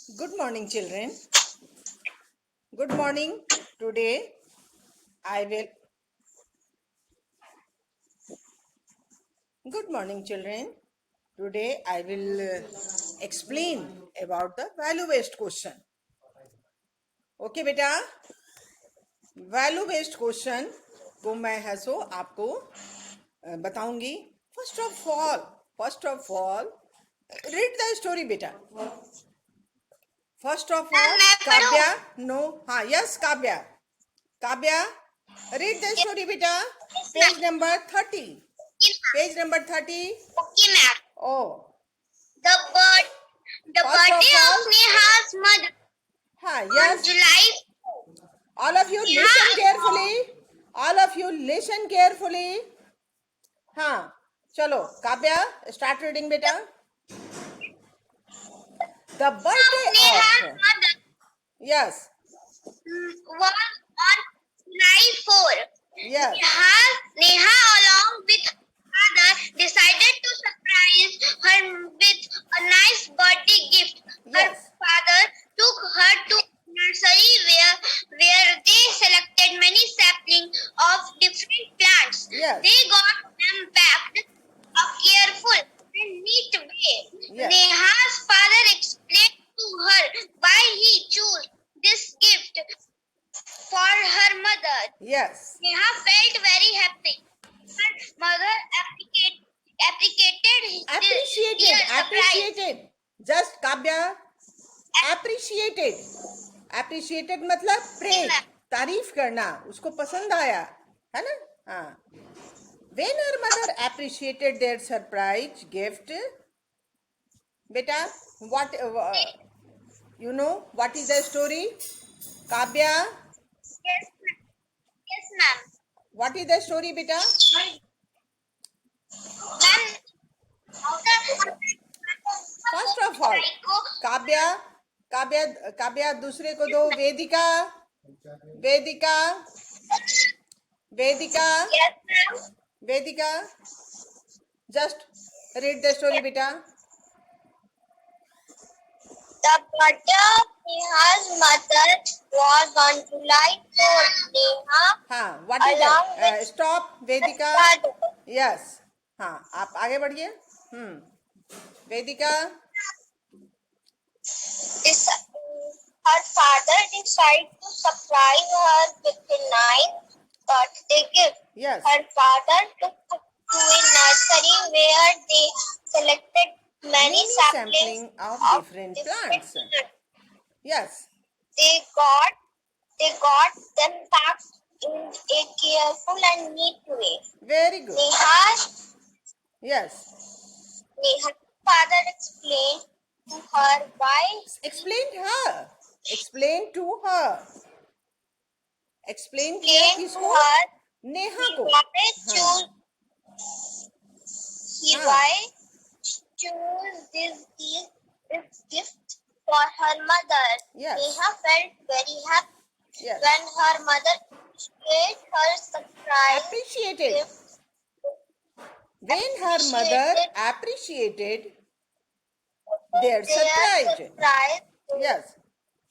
Good morning, children. Good morning. Today I will. Good morning, children. Today I will explain about the value based question. Okay, बेटा value based question को मैं है so आपको बताऊंगी. First of all read the story बेटा. First of all Kavya. No. हाँ, yes Kavya. Kavya, read the story beta. Page number 30. Page number 30. Okay, ma'am. Oh. The birthday of Neha's mother Yes. on July. All of you listen carefully. All of you listen carefully. हाँ, चलो Kavya start reading बेटा. The birthday Neha's of. mother Yes. was on July 4. Yes. Neha, along with her father, decided to surprise her with a nice birthday gift. Her Yes. father took her to nursery where they selected many saplings of different plants. Yes. They got them packed a careful and neat way. Yes. Neha's father explained to her why he chose this gift for her mother. Yes. Neha felt very happy. Her mother appreciated. Just Kavya appreciated मतलब praise, तारीफ करना, उसको पसंद आया है ना. हाँ. When her mother appreciated their surprise gift, बेटा what you know what is the story? Kavya, Yes, ma'am. what is the story बेटा? Ma'am, First of all, Kavya दूसरे को दो. वेदिका. Yes, ma'am. Vedika, just read the story बेटा. The birthday of Neha's mother was on July 4th. Neha, हाँ, what is along that? with Stop Vedika. father, Yes. हाँ, आप आगे बढ़िए. वेदिका. her father decided to surprise her with a nice birthday gift. Yes. Her father took her to a nursery where they selected many saplings of different plants. Yes. They got them packed in a careful and neat way. Very good. Yes. Neha's father explained to her why. Explain to her. Explain किसको? नेहा को. Why choose this gift for her mother. Yes. Neha felt very happy. Yes. When her mother appreciated her surprise Appreciated. gift. When her mother appreciated their surprise. Yes.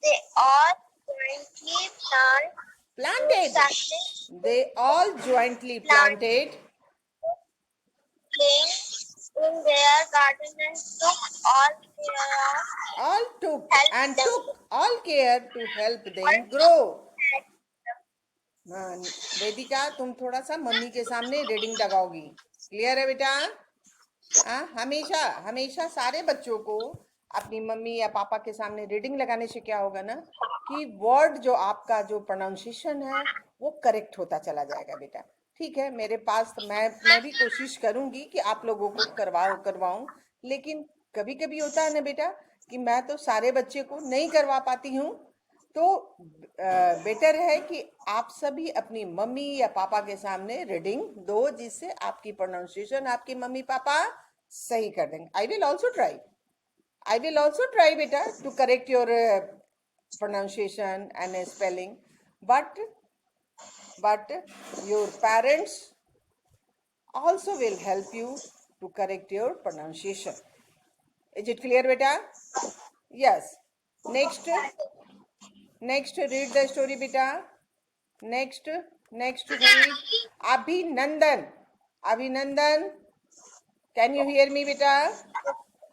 They all jointly planted. They all jointly planted in their garden and took all care to help them grow. वेदिका, तुम थोड़ा सा mummy के सामने reading लगाओगी. Clear है बेटा? हमेशा सारे बच्चों को अपनी मम्मी या पापा के सामने रीडिंग लगाने से क्या होगा ना कि वर्ड जो आपका जो प्रोनाउंसिएशन है वो करेक्ट होता चला जाएगा बेटा. ठीक है, मेरे पास मैं भी कोशिश करूंगी कि आप लोगों को करवाऊं, लेकिन कभी कभी होता है ना बेटा कि मैं तो सारे बच्चे को नहीं करवा पाती हूँ. तो बेटर है कि आप सभी अपनी मम्मी या पापा के सामने रीडिंग दो, जिससे आपकी प्रोनाउंसिएशन आपकी मम्मी पापा सही कर देंगे. आई विल ऑल्सो ट्राई बेटा to correct your pronunciation and spelling, but your parents also will help you to correct your pronunciation. Is it clear beta? Yes. Next, next, read the story, beta. Next, next, read. Abhinandan. Abhinandan. Can you hear me, beta?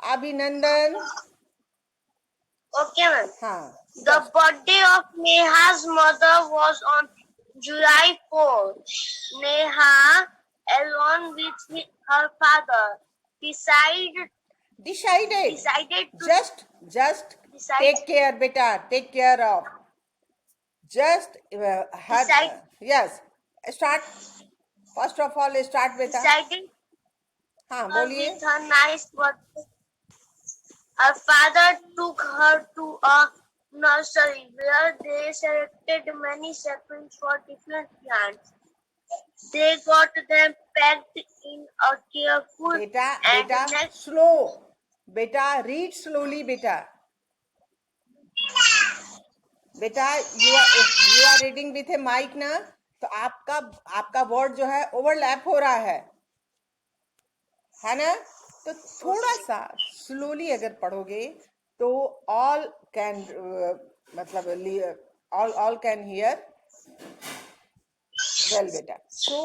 Abhinandan. Okay, ma'am. हाँ. The birthday of Neha's mother was on July 4th. Neha, along with her father, decided Decided. to Just decide take care, beta. Take care of. Just Decide- yes. Start. First of all, start, beta. decided हाँ, her बोलिए. with her nice birthday. Her father took her to a nursery where they selected many saplings for different plants. They got them packed in a careful बेटा and बेटा next slow. बेटा read slowly. बेटा बेटा you are reading with a mike ना, तो आपका word जो है ओवरलैप हो रहा है ना. तो थोड़ा सा स्लोली अगर पढ़ोगे तो ऑल कैन मतलब ऑल कैन हियर वेल बेटा. सो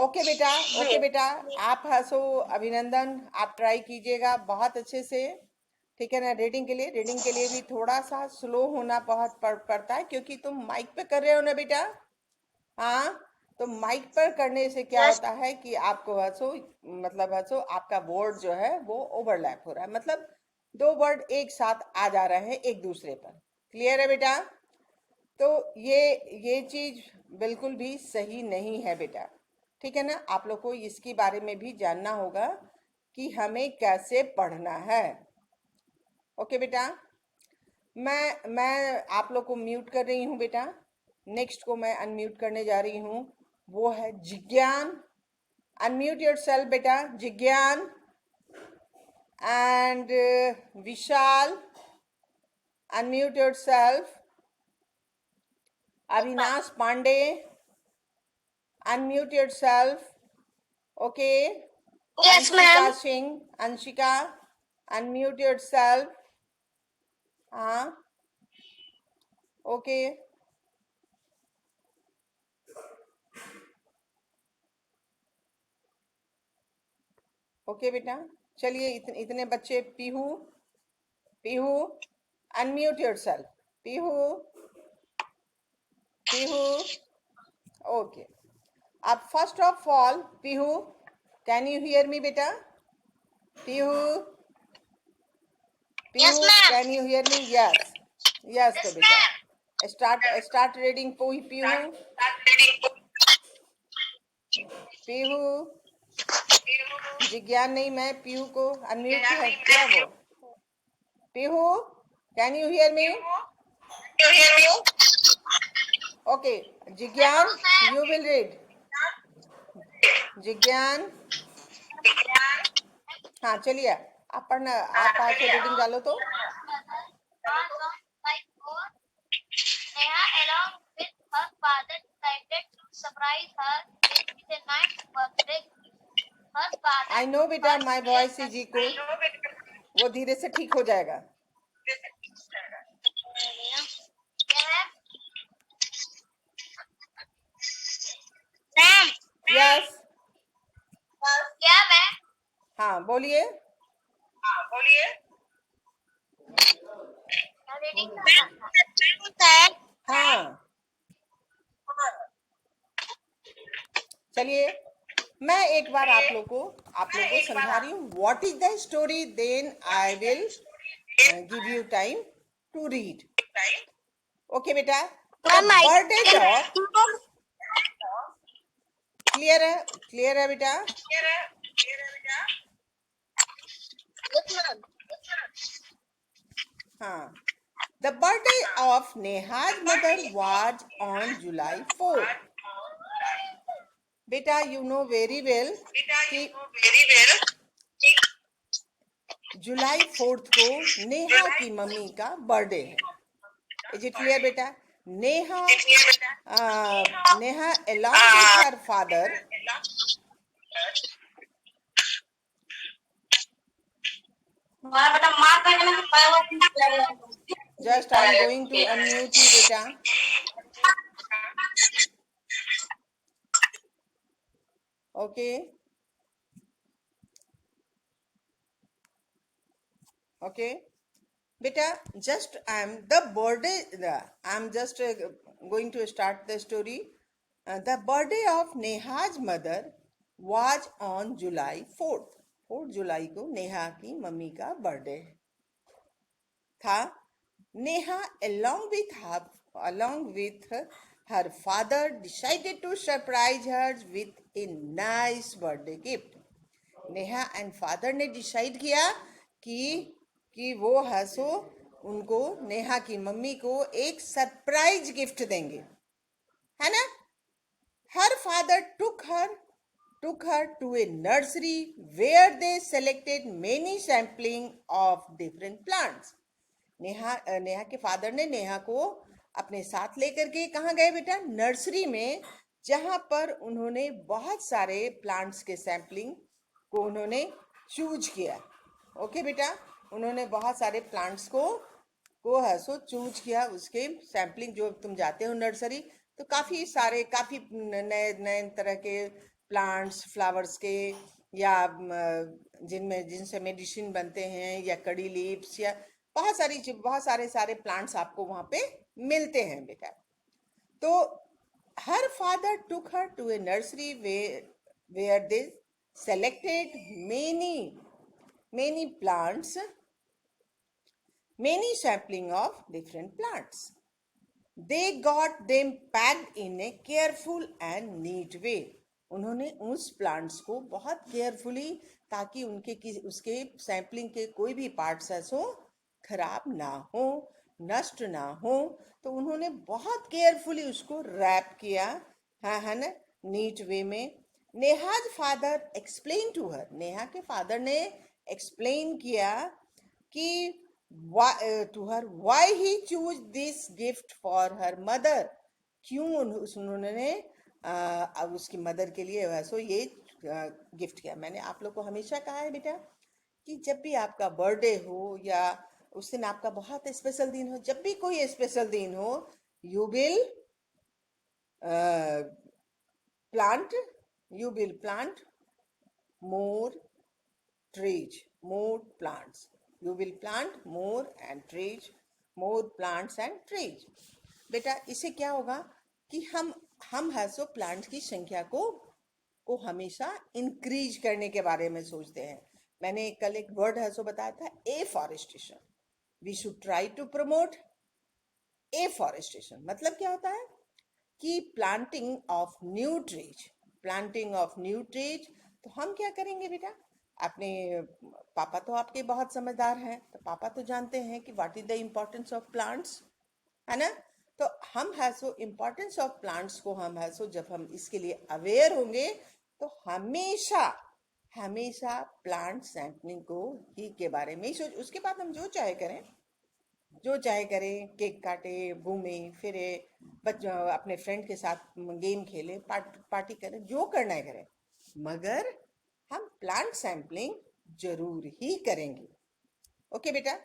ओके बेटा आप हंसो. अभिनंदन, आप ट्राई कीजिएगा बहुत अच्छे से. ठीक है ना. रीडिंग के लिए भी थोड़ा सा स्लो होना बहुत पड़ता है, क्योंकि तुम माइक पे कर रहे हो ना बेटा. हाँ, तो माइक पर करने से क्या होता है कि आपको हंसो आपका वर्ड जो है वो ओवरलैप हो रहा है, मतलब दो वर्ड एक साथ आ जा रहे हैं एक दूसरे पर. क्लियर है बेटा. तो ये चीज बिल्कुल भी सही नहीं है बेटा. ठीक है ना. आप लोग को इसके बारे में भी जानना होगा कि हमें कैसे पढ़ना है. ओके बेटा. मैं आप लोग को म्यूट कर रही हूँ बेटा. नेक्स्ट को मैं अनम्यूट करने जा रही हूँ. वो है जिज्ञान. अनम्यूट योरसेल्फ बेटा. Jigyan and Vishal, unmute yourself. Avinash Pandey, unmute yourself. Okay. Yes, Anshika ma'am. Singh, Anshika, unmute yourself. Okay. Okay बेटा. चलिए इतने बच्चे. Pihu, Pihu unmute yourself. Pihu, Pihu. Okay. अब first of all Pihu, can you hear me बेटा? Pihu, Yes, Pihu ma'am. Can you hear me? Yes. Yes. तो Yes, बेटा ma'am. Start reading. Pihu, Pihu. Jigyan नहीं, मैं पीहू को अनम्यूट किया वो. Pihu, can you hear me? You hear me? Okay. Jigyan, you will read. Jigyan. हाँ चलिए आप पढ़ना. आप आके रीडिंग डालो तो. Neha, along with her father, decided to surprise her with a nice birthday gift. Her father I know बेटा, माई वॉइस इज इको. वो धीरे से ठीक हो जाएगा. Ma'am, yes. क्या मैं? हाँ बोलिए. रीडिंग करता है. हाँ चलिए मैं एक बार आप लोग को समझा रही हूँ. What is the story, then I will give you time to read. Okay बेटा. Birthday dog. क्लियर है बेटा. हाँ. The birthday of Neha's mother was on July 4th. बेटा you know very well कि जुलाई 4th को नेहा की मम्मी का birthday है. इज इट क्लियर बेटा? Neha along with her father Just I am going to unmute you, beta. Okay. Okay. Beta, just I'm just going to start the story. The birthday of Neha's mother was on July 4th. 4 जुलाई को नेहा की mummy का birthday था. Neha, along with her father, decided to surprise her with a nice birthday gift. Neha and father ने decide किया कि वो हंसो उनको नेहा की मम्मी को एक सरप्राइज गिफ्ट देंगे, है ना. Her father took her to a nursery where they selected many sampling of different plants. Neha के फादर ने नेहा को अपने साथ लेकर के कहाँ गए बेटा? नर्सरी में, जहां पर उन्होंने बहुत सारे प्लांट्स के सैम्पलिंग को उन्होंने चूज किया. ओके बेटा, उन्होंने बहुत सारे प्लांट्स को हसो चूज किया. उसके सैम्पलिंग, जो तुम जाते हो नर्सरी तो काफ़ी नए नए तरह के प्लांट्स, फ्लावर्स के, या जिनसे मेडिसिन बनते हैं, या कड़ी लीव्स, या बहुत सारे प्लांट्स आपको वहां पे मिलते हैं बेटा. तो her father took her to a nursery where they selected many plants, many sampling of different plants. They got them packed in a careful and neat way. उन्होंने उस प्लांट्स को बहुत केयरफुली, ताकि उसके सैम्पलिंग के कोई भी पार्ट्स ऐसो खराब ना हो, नष्ट ना हो, तो उन्होंने बहुत केयरफुली उसको रैप किया, है ना, नीट वे में. Neha's father explain to her, Neha के फादर ने एक्सप्लेन किया कि to her why he choose this gift for her mother. क्यों उन्होंने उसकी मदर के लिए वैसो ये गिफ्ट किया. मैंने आप लोग को हमेशा कहा है बेटा कि जब भी आपका बर्थडे हो या उस दिन आपका बहुत स्पेशल दिन हो, जब भी कोई स्पेशल दिन हो, you will plant more trees, more plants. You will plant more and trees, more plants and trees. बेटा, इससे क्या होगा कि हम हसो प्लांट्स की संख्या को हमेशा इंक्रीज करने के बारे में सोचते हैं. मैंने कल एक वर्ड हसो बताया था, afforestation. We should try to promote afforestation. मतलब क्या होता है कि प्लांटिंग ऑफ न्यू ट्रीज. तो हम क्या करेंगे बेटा? अपने पापा तो आपके बहुत समझदार हैं, तो पापा तो जानते हैं कि what is the importance of plants, है ना. तो हम हैसो इम्पोर्टेंस ऑफ प्लांट्स को हम हैसो जब हम इसके लिए अवेयर होंगे, तो हमेशा प्लांट सैम्पलिंग को ही के बारे में ही सोच. उसके बाद हम जो चाहे करें, केक काटे, घूमे फिरे, बच्चों अपने फ्रेंड के साथ गेम खेले, पार्टी करें, जो करना है करें, मगर हम प्लांट सैम्पलिंग जरूर ही करेंगे. ओके बेटा,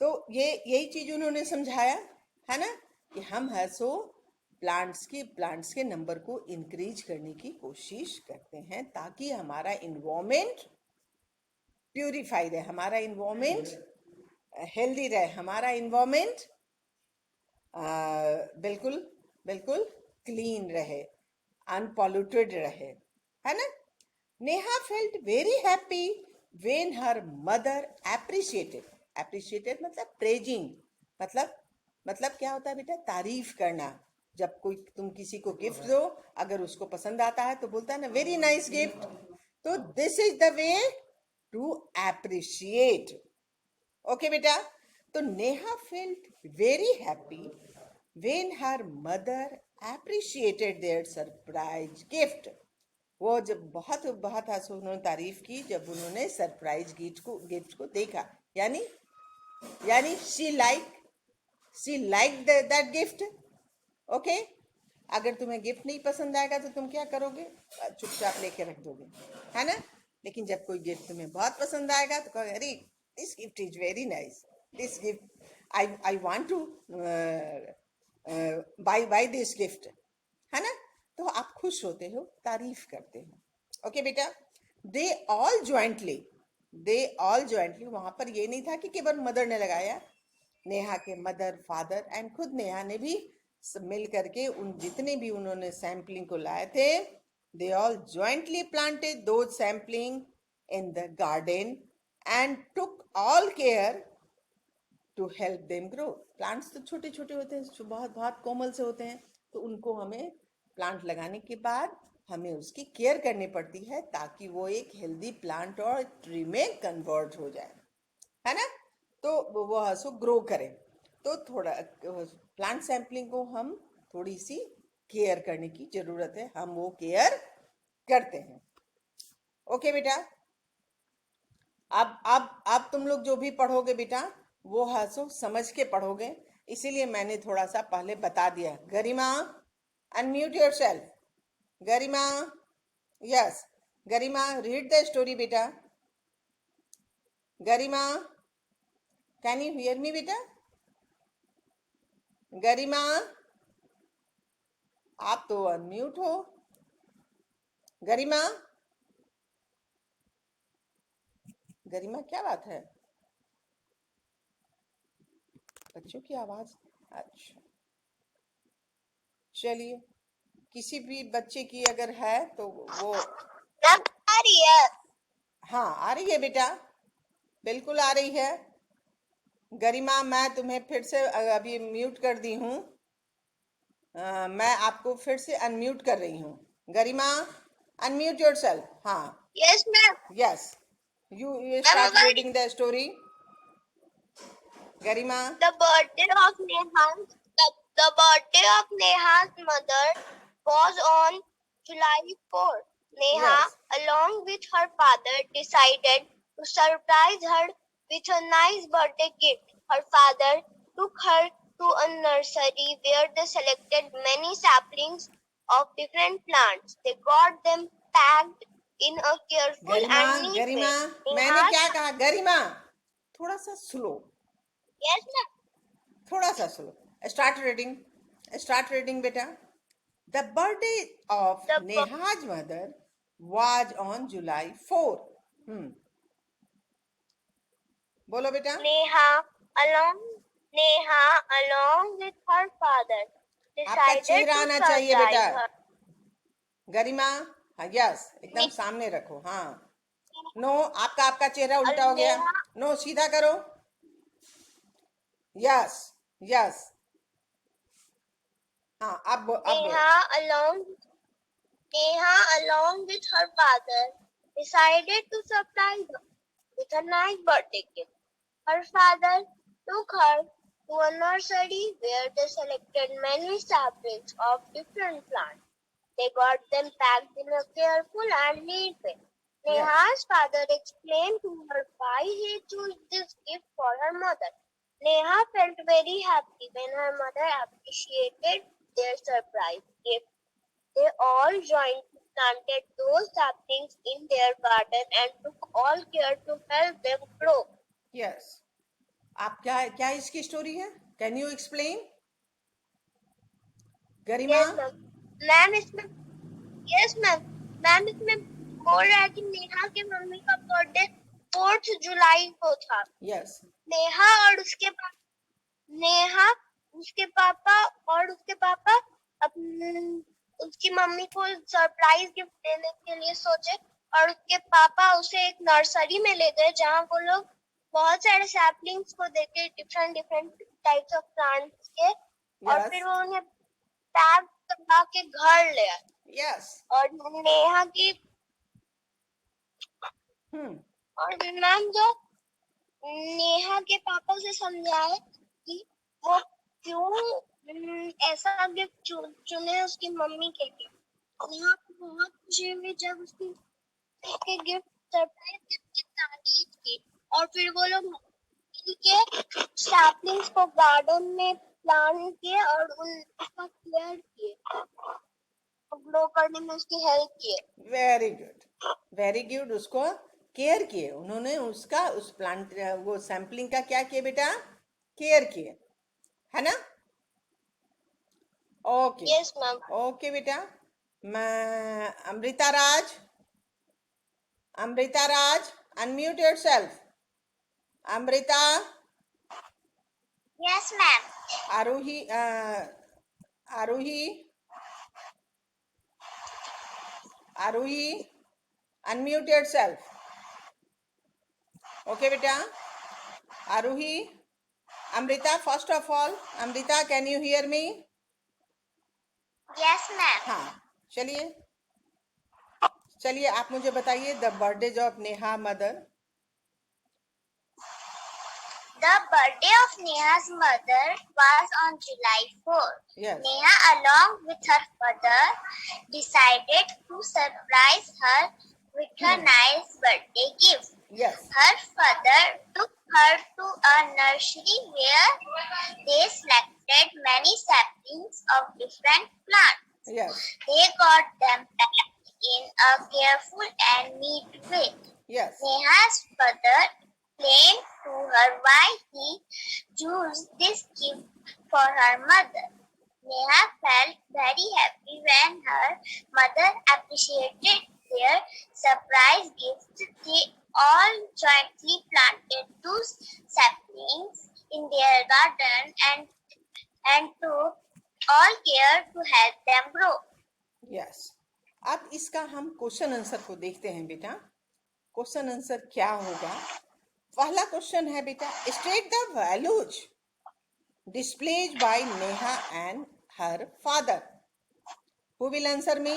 तो यही चीज उन्होंने समझाया, है ना, कि हम हैसो प्लांट्स के नंबर को इंक्रीज करने की कोशिश करते हैं, ताकि हमारा इन्वायरमेंट प्यूरिफाइड है, हमारा इन्वायरमेंट हेल्दी रहे, हमारा इन्वायरमेंट बिल्कुल क्लीन रहे, अनपॉल्यूटेड रहे, है ना. Neha felt very happy when her mother appreciated मतलब प्रेजिंग. मतलब क्या होता है बेटा? तारीफ करना. जब तुम किसी को गिफ्ट दो, अगर उसको पसंद आता है तो बोलता है ना, वेरी नाइस गिफ्ट. तो this is the way to appreciate. Okay बेटा, तो Neha felt very happy when her mother appreciated their surprise gift. वो जब बहुत उन्होंने तारीफ की जब उन्होंने सरप्राइज गिफ्ट को देखा, यानी she like that gift. Okay, अगर तुम्हें गिफ्ट नहीं पसंद आएगा तो तुम क्या करोगे? चुपचाप लेके रख दोगे, है ना. लेकिन जब कोई गिफ्ट तुम्हें बहुत पसंद आएगा तो कहोगे अरे this gift is very nice, this gift I want to buy this gift, है ना। तो आप खुश होते हो, तारीफ करते हो। ओके बेटा, दे ऑल ज्वाइंटली, वहां पर ये नहीं था कि केवल मदर ने लगाया, नेहा के मदर, फादर एंड खुद नेहा ने भी सब मिल करके उन जितने भी उन्होंने सैम्पलिंग को लाए थे, they all jointly planted two sampling in the garden and took all care to help them grow. Plants तो छोटे छोटे होते हैं, जो बहुत बहुत कोमल से होते हैं, तो उनको हमें प्लांट लगाने के बाद हमें उसकी केयर करनी पड़ती है ताकि वो एक हेल्दी प्लांट और ट्री में कन्वर्ट हो जाए, है ना। तो वो हंसो ग्रो करे, तो थोड़ा प्लांट सैम्पलिंग को हम थोड़ी सी केयर करने की जरूरत है, हम वो केयर करते हैं। ओके बेटा, अब तुम लोग जो भी पढ़ोगे बेटा वो हंसो समझ के पढ़ोगे, इसीलिए मैंने थोड़ा सा पहले बता दिया। Garima, unmute yourself. Garima, yes, Garima read the story बेटा। Garima, can you hear me बेटा? गरिमा, आप तो अनम्यूट हो। गरिमा, गरिमा क्या बात है? बच्चों की आवाज, अच्छा चलिए, किसी भी बच्चे की अगर है तो वो, मैम आ रही है। हाँ आ रही है बेटा, बिल्कुल आ रही है। गरिमा, मैं तुम्हें फिर से अभी म्यूट कर दी हूँ, मैं आपको फिर से अनम्यूट कर रही हूँ। गरिमा, अनम्यूट योरसेल्फ। हाँ, yes ma'am. Yes, you I'm start ready. Reading the story. Garima, The birthday of Neha's the birthday of Neha's mother was on July 4th. Neha, yes, along with her father, decided to surprise her with a nice birthday gift. Her father took her to a nursery where they selected many saplings of different plants. They got them packed in a careful Garima, and neat Garima, way. मैंने Neha's क्या कहा? गरिमा, थोड़ा सा slow, yes, ma'am. थोड़ा सा slow. Start reading, start reading बेटा। The birthday of The Neha's mother was on July 4। बोलो बेटा। Neha, along Neha, along with her father, आपका decided चेहरा to आना चाहिए बेटा। surprise her. गरिमा, हाँ यस, एकदम Ne- सामने रखो। हाँ, नो, आपका चेहरा उल्टा हो गया। Neha, नो, सीधा करो। यस, यस, हाँ, अब Neha, along Neha, along with her father, decided to surprise her with a nice birthday gift. Her father took her to a nursery where they selected many saplings of different plants. They got them packed in a careful and neat way. Yes, Neha's father explained to her why he chose this gift for her mother. Neha felt very happy when her mother appreciated their surprise gift. They all jointly planted those saplings in their garden and took all care to help them grow. Yes. आप क्या क्या इसकी story है? Can you explain Garima? Yes, ma'am. Ma'am इसमें yes ma'am ma'am इसमें बोल रहा है कि नेहा के मम्मी का बर्थडे 4 जुलाई को था। यस, नेहा और नेहा उसके पापा उसकी मम्मी को सरप्राइज गिफ्ट देने के लिए सोचे और उसके पापा उसे एक नर्सरी में ले गए जहाँ वो लोग बहुत सारे सैपलिंग्स को देखे different different types of plants के और यस, फिर वो उन्हें पैक करवा के घर ले आए। यस। और नेहा की और मैम जो नेहा के पापा से समझाए कि वो क्यों ऐसा गिफ्ट चुने उसकी मम्मी के लिए। नेहा को बहुत खुशी हुई जब उसकी गिफ्ट सरप्राइज गिफ्ट की तारीफ की और फिर वो लोग के सैपलिंग्स को गार्डन में प्लांट किए और उनका केयर किए, ग्रो करने में उसकी हेल्प किए। वेरी गुड, वेरी गुड, उसको केयर किए उन्होंने, उसका उस प्लांट वो सैम्पलिंग का क्या किए बेटा, केयर किए, है ना। Okay Yes, ma'am. ओके बेटा। मैं Amrita Raj unmute yourself. Amrita. Yes, ma'am. Aarohi Aarohi Aarohi unmute yourself. Okay बेटा। Aarohi, Amrita, first of all, Amrita can you hear me? Yes, ma'am. हाँ, चलिए चलिए आप मुझे बताइए the birthday of Neha mother. The birthday of Neha's mother was on July 4th. Yes. Neha, along with her father, decided to surprise her with a nice birthday gift. Yes. Her father took her to a nursery where they selected many saplings of different plants. Yes. They got them packed in a careful and neat way. Yes. Neha's father explained to her why he chose this gift for her mother. Neha felt very happy when her mother appreciated their surprise gift. They all jointly planted two saplings in their garden and took all care to help them grow. Yes. अब इसका हम question answer को देखते हैं बेटा। Question answer क्या होगा? पहला क्वेश्चन है बेटा, state the values displayed by Neha and her father. Who will answer me?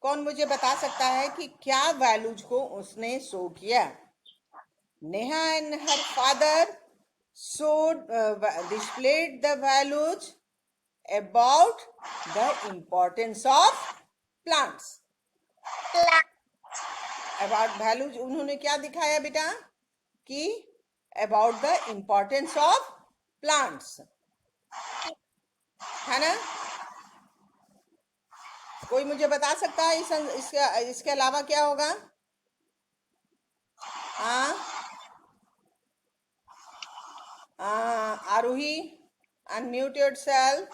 कौन मुझे बता सकता है कि क्या वैल्यूज को उसने शो किया? Neha and her father displayed the values about the importance of plants. About values उन्होंने क्या दिखाया बेटा कि about the importance of plants, है ना। कोई मुझे बता सकता है इसके अलावा क्या होगा? आरोही, अनम्यूट योरसेल्फ।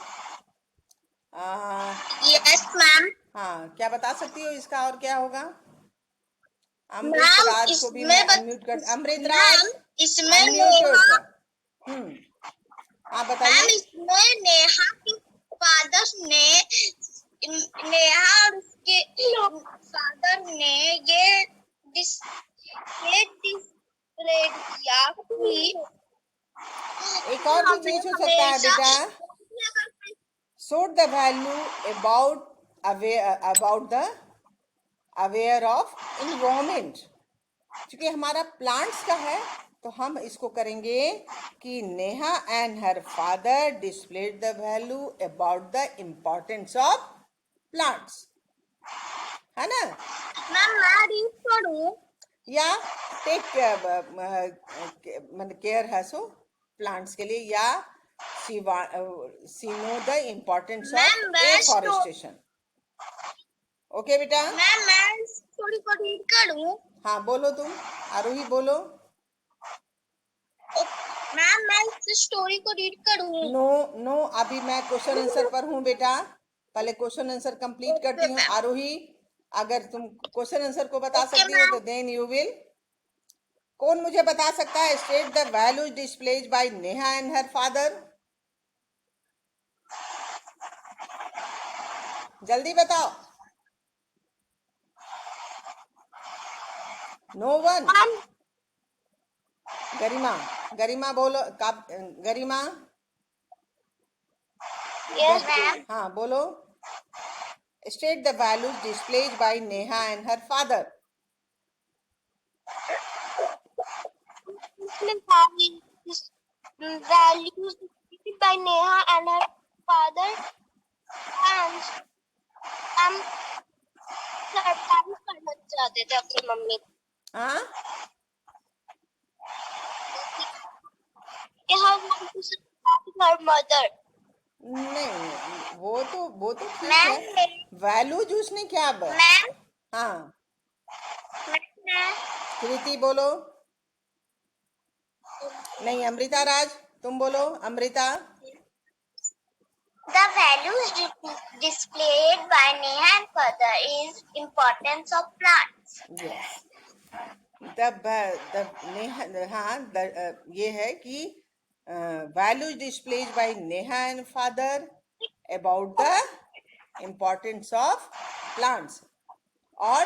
Yes, ma'am. हाँ, क्या बता सकती हो इसका और क्या होगा? अमृत मैम, राज को भी मैं अनम्यूट कर, अमृत राज इसमें अनम्यूट नेहा, योरसेल्फ। हाँ मैम बताइए। इसमें नेहा के फादर ने, नेहा और उसके फादर ने ये डिस्प्ले किया कि एक और भी चीज हो सकता है बेटा, showed the value about the aware of environment. क्योंकि हमारा प्लांट्स का है तो हम इसको करेंगे कि Neha and her father displayed the value about the importance of plants, है ना। मैम मैं रीड करूं या टेक केयर है सो प्लांट्स के लिए, या see know the importance of afforestation. Okay बेटा। मैम मैं स्टोरी को रीड करूं? हाँ बोलो तुम, आरोही बोलो। मैम मैं इस स्टोरी को रीड करूं? नो नो, अभी मैं क्वेश्चन आंसर पर हूँ बेटा, पहले क्वेश्चन आंसर कंप्लीट करती हूँ। आरोही, अगर तुम क्वेश्चन आंसर को बता सकती हो तो देन यू विल। कौन मुझे बता सकता है state the values displayed by Neha and her father? जल्दी बताओ। No one. गरिमा, गरिमा बोलो। Garima, yes ma'am. हाँ बोलो। State the values displayed by Neha and her father. values by Neha and her father, and हम सरप्राइज करना चाहते थे अपनी मम्मी को। हाँ, her mother। नहीं वो तो ठीक है। वैल्यूज उसने क्या मैम हाँ कृति बोलो। नहीं, अमृता राज तुम बोलो। Amrita. The values displayed by Neha and further is importance of plants. Yes. ये है कि values displays by Neha and father about the importance of plants. और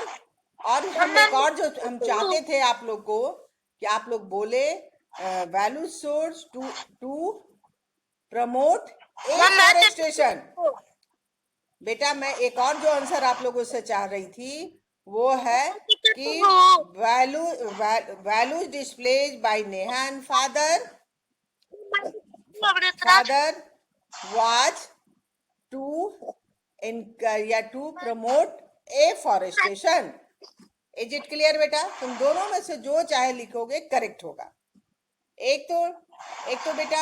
हम एक और जो हम चाहते थे आप लोग को कि आप लोग बोले value source to promote afforestation. बेटा मैं एक और जो आंसर आप लोगों से चाह रही थी वो है कि values displays by Neha and father was to promote afforestation. Is it clear बेटा? तुम दोनों में से जो चाहे लिखोगे करेक्ट होगा। एक तो बेटा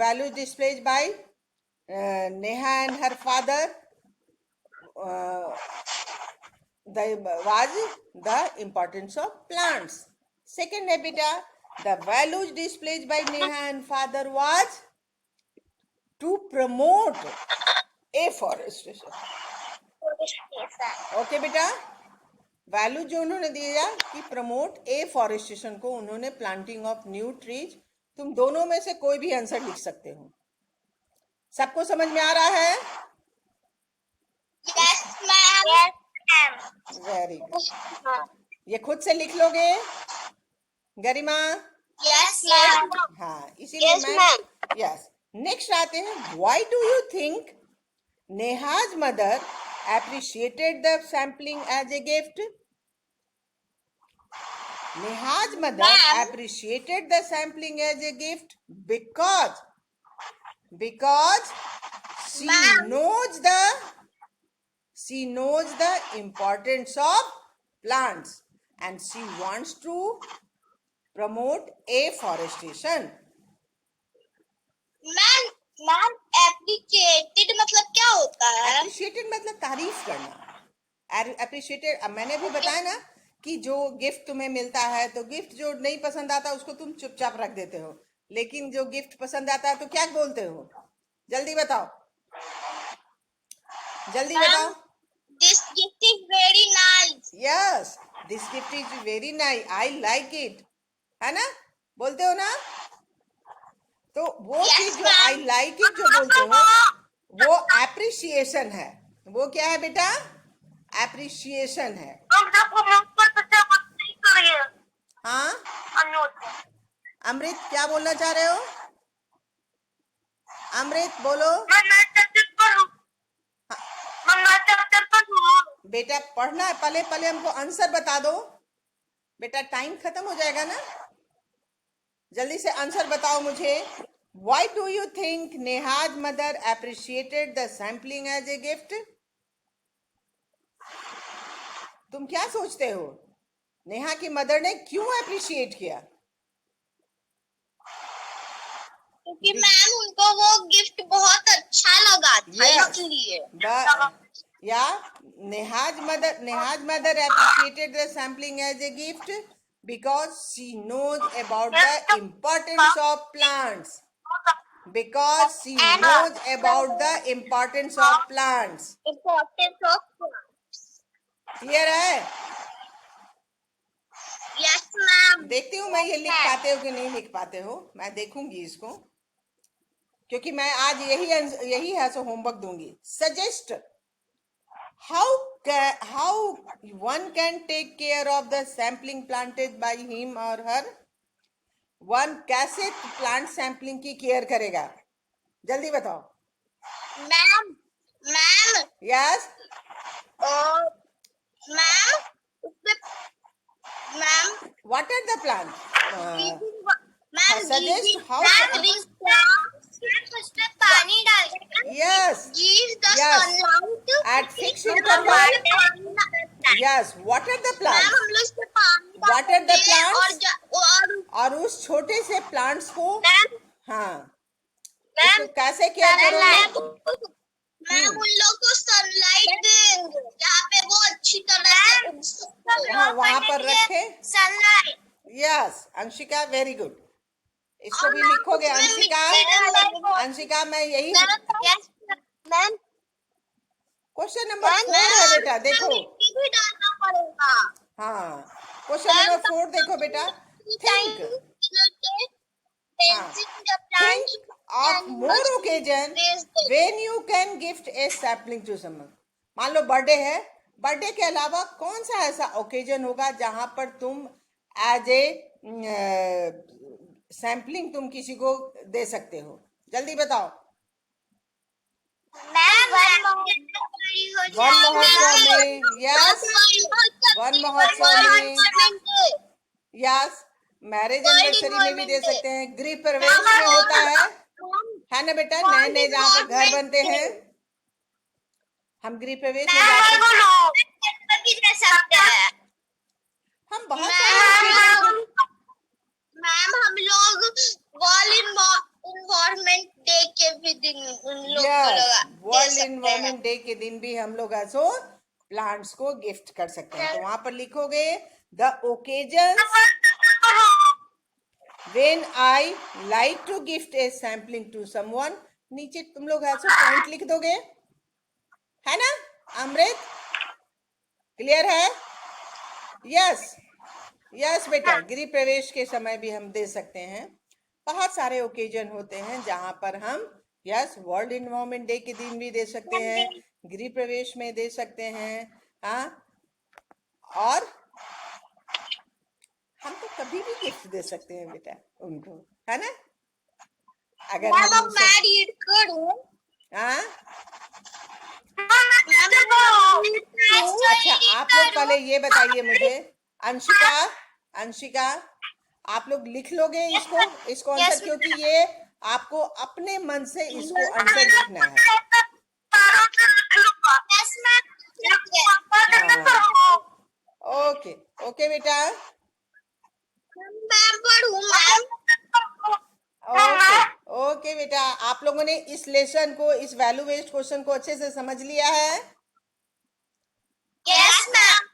value displays by Neha and her father was the importance of plants. Second है बेटा the values displayed by Neha and father was to promote afforestation. Okay बेटा, वैल्यू जो उन्होंने दिया कि प्रमोट एफॉरेस्टेशन को, उन्होंने प्लांटिंग ऑफ न्यू ट्रीज। तुम दोनों में से कोई भी आंसर लिख सकते हो। सबको समझ में आ रहा है? Yes, ma'am. Yes, ma'am. Very good. ये खुद से लिख लोगे गरिमा? Yes, ma'am. हाँ, इसीलिए Yes, मैं ma'am. यस। नेक्स्ट आते हैं, why do you think Neha's mother appreciated the sampling as a gift? Neha's mother appreciated the sampling as a gift because she knows the importance of plants and she wants to promote afforestation. Ma'am appreciated मतलब क्या होता है? Appreciated मतलब तारीफ करना। Appreciated मैंने भी बताया ना कि जो गिफ्ट तुम्हें मिलता है तो गिफ्ट जो नहीं पसंद आता उसको तुम चुपचाप रख देते हो, लेकिन जो गिफ्ट पसंद आता है तो क्या बोलते हो? जल्दी बताओ, जल्दी बताओ। This gift is very nice. Yes, this gift is very nice, I like it, है ना? बोलते हो ना? तो वो चीज जो आई लाइक इट जो बोलते हो वो एप्रिसिएशन है। वो क्या है बेटा? एप्रिसिएशन है। हाँ अमृत, क्या बोलना चाह रहे हो? अमृत बोलो। बेटा पढ़ना है, पहले पहले हमको आंसर बता दो बेटा, टाइम खत्म हो जाएगा ना। जल्दी से आंसर बताओ मुझे। Why do you think Neha's mother appreciated the sampling as a gift? तुम क्या सोचते हो? नेहा की मदर ने क्यों अप्रिशिएट किया? क्योंकि मैम उनको वो गिफ्ट बहुत अच्छा लगा था, इसलिए। Neha's mother appreciated the sampling as a gift because she knows about the importance of plants. Because she knows about the importance of plants. Importance of plants. Clear है? Yes, ma'am. देखती हूँ मैं ये लिख पाते हो कि नहीं लिख पाते हो, मैं देखूंगी इसको, क्योंकि मैं आज यही है सो होमवर्क दूंगी। Suggest how one can take care of the sampling planted by him or her. One कैसे प्लांट सैम्पलिंग की केयर करेगा? जल्दी बताओ। Ma'am yes ma'am what are the plant? Suggest how पानी डाल। Yes at fix interval. Yes what are the plant? हम लोग इसमें पानी व्हाट आर द प्लांट्स? और उस छोटे से प्लांट्स को मैम हाँ इसको कैसे केयर करोगे? मैम उन लोग को सनलाइट देंगे जहाँ पे वो अच्छी तरह से उग सकते हाँ, वहां पर रखे। Sunlight. Yes Anshika, very good. इसको और भी मैम लिखोगे उसमें अंशिका। मिट्टी अंशिका मैं यही मैम क्वेश्चन नंबर 4 है बेटा, देखो। मिट्टी भी डालना पड़ेगा। हाँ, क्वेश्चन नंबर 4 देखो बेटा। थिंक, हाँ, think of more occasion when you can gift a sapling to someone. मान लो बर्थडे है, बर्थडे के अलावा कौन सा ऐसा ओकेजन होगा जहां पर तुम एज ए सैम्पलिंग तुम किसी को दे सकते हो? जल्दी बताओ। वन महोत्सव में, यस, वन महोत्सव में, यस, मैरिज एनिवर्सरी में भी दे सकते हैं, गृह प्रवेश में होता है ना बेटा? नए नए जहाँ पर घर बनते हैं, हम गृह प्रवेश में जाते हैं। हम बहुत सारे मैम हम लोग वर्ल्ड इन्वायरमेंट डे के भी दिन उन लोग को वर्ल्ड इन्वायरमेंट डे के दिन भी हम लोग ऐसो प्लांट्स को गिफ्ट कर सकते हैं। तो वहां पर लिखोगे the occasion when I like to gift a sampling to someone. नीचे तुम लोग ऐसो पॉइंट लिख दोगे, है ना अमृत? क्लियर है? यस, यस बेटा, गृह प्रवेश के समय भी हम दे सकते हैं। बहुत सारे ओकेजन होते हैं जहां पर हम, यस, वर्ल्ड इन्वायरमेंट डे के दिन भी दे सकते हैं, गृह प्रवेश में दे सकते हैं, हाँ, और हम तो कभी भी गिफ्ट दे सकते हैं बेटा उनको, है ना? अगर हम मैं रीड करूं? हाँ, अच्छा, आप लोग पहले ये बताइए मुझे, अंशिका, अंशिका, आप लोग लिख लोगे इसको आंसर, क्योंकि ये आपको अपने मन से इसको आंसर लिखना है। हाँ, ओके, ओके बेटा, ओके, ओके बेटा, आप लोगों ने इस लेसन को, इस वैल्यू बेस्ड क्वेश्चन को अच्छे से समझ लिया है? Yes ma'am.